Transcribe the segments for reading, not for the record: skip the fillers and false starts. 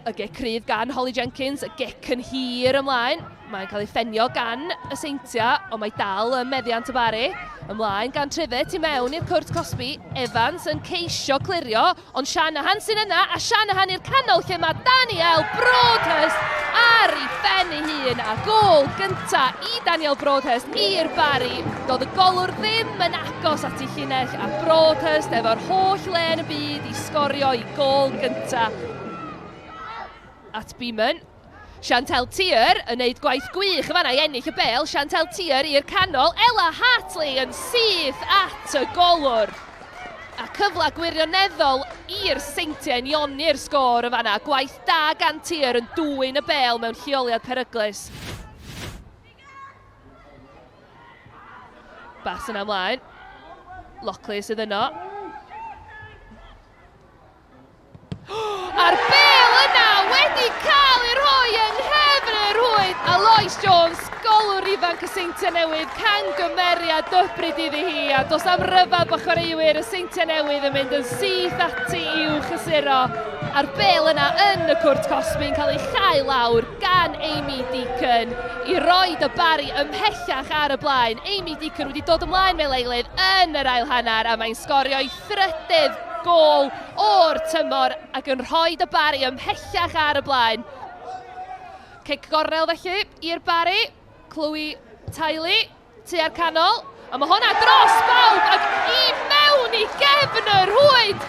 Y gic cryf gan Holly Jenkins, y gic yn hir ymlaen. Mae'n cael ei ffenio gan y Seintiau, ond mae dal y meddiant y Barri. Ymlaen gan Trifet i mewn i'r cwrt Cosby. Evans yn ceisio clirio, ond Shanahan sy'n yna, a Shanahan i'r canol lle mae Daniel Broadhurst ar ei phen ei hun. A gôl gynta i Daniel Broadhurst i'r Barri. Doedd y golwr ddim yn agos at ei llinell, a Broadhurst efo'r holl le yn y byd i sgorio i gôl gynta. At Beeman. Chantel Tier yn neud gwaith gwych y fanna i ennill y bel. Chantel Tier i'r canol. Ella Hartley yn syth at y golwr. A cyfla gwirioneddol i'r Seintiau yn ioni'r sgôr y fanna. Gwaith da gan Tier yn dwyn y bel mewn lleoliad peryglus. Bas yna ymlaen. Lockley sydd yno. A'r bel yna wedi cael ei rhoi yng nghefn y rwyd. A Lois Jones, golwr ifanc y Seintiau Newydd, cangymeriad dybrid iddi hi. A dos am ryfedd o chwaraewyr y Seintiau Newydd yn mynd yn syth ati i'w chysuro. A'r bel yna yn y cwrt Cosby'n cael ei chau lawr gan Amy Deacon i roed y Barri ymhellach ar y blaen. Amy Deacon wedi dod ymlaen mewn eilydd yn yr ail hanner a mae'n sgorio i thrydydd gôl o'r tymor ac yn rhoi y Barri ymhellach ar y blaen. Cic gornel felly i'r Barri. Chloe Tiley tua'r canol. A mae hwnna dros bawb ac i mewn i gefn y rwyd.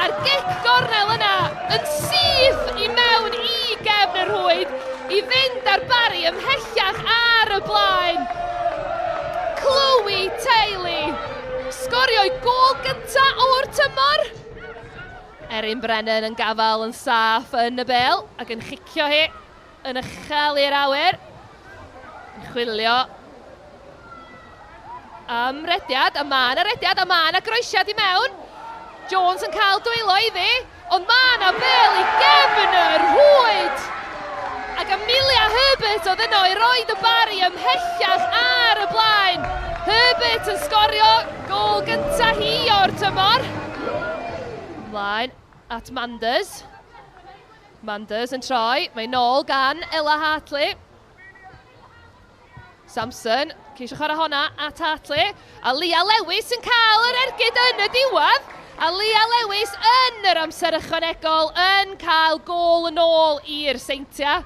A'r gic gornel yna yn syth i mewn i gefn y rwyd i fynd â'r Barri ymhellach ar y blaen. Chloe Tiley sgorio i gôl gynta o'r tymor. Erin Brennan yn gafal yn saff yn y bel ac yn chicio hi yn uchel i'r awyr. Yn chwilio am rediad, a ma' na rediad, a ma' na groesiad i mewn. Jones yn cael dwylo iddi, ond ma' na bel i gefn y rwyd. Ac Amelia Herbert oedd yno i roed y Barri ymhellach ar y blaen. Herbert yn sgorio gôl gynta hi o'r tymor. Ymlaen at Manders. Manders yn troi, mae nôl gan Ella Hartley. Samson, ceisio chwarae honna at Hartley. A Leah Lewis yn cael yr ergyd yn y diwedd. A Leah Lewis yn yr amser ychwanegol yn cael gôl yn ôl i'r Seintiau.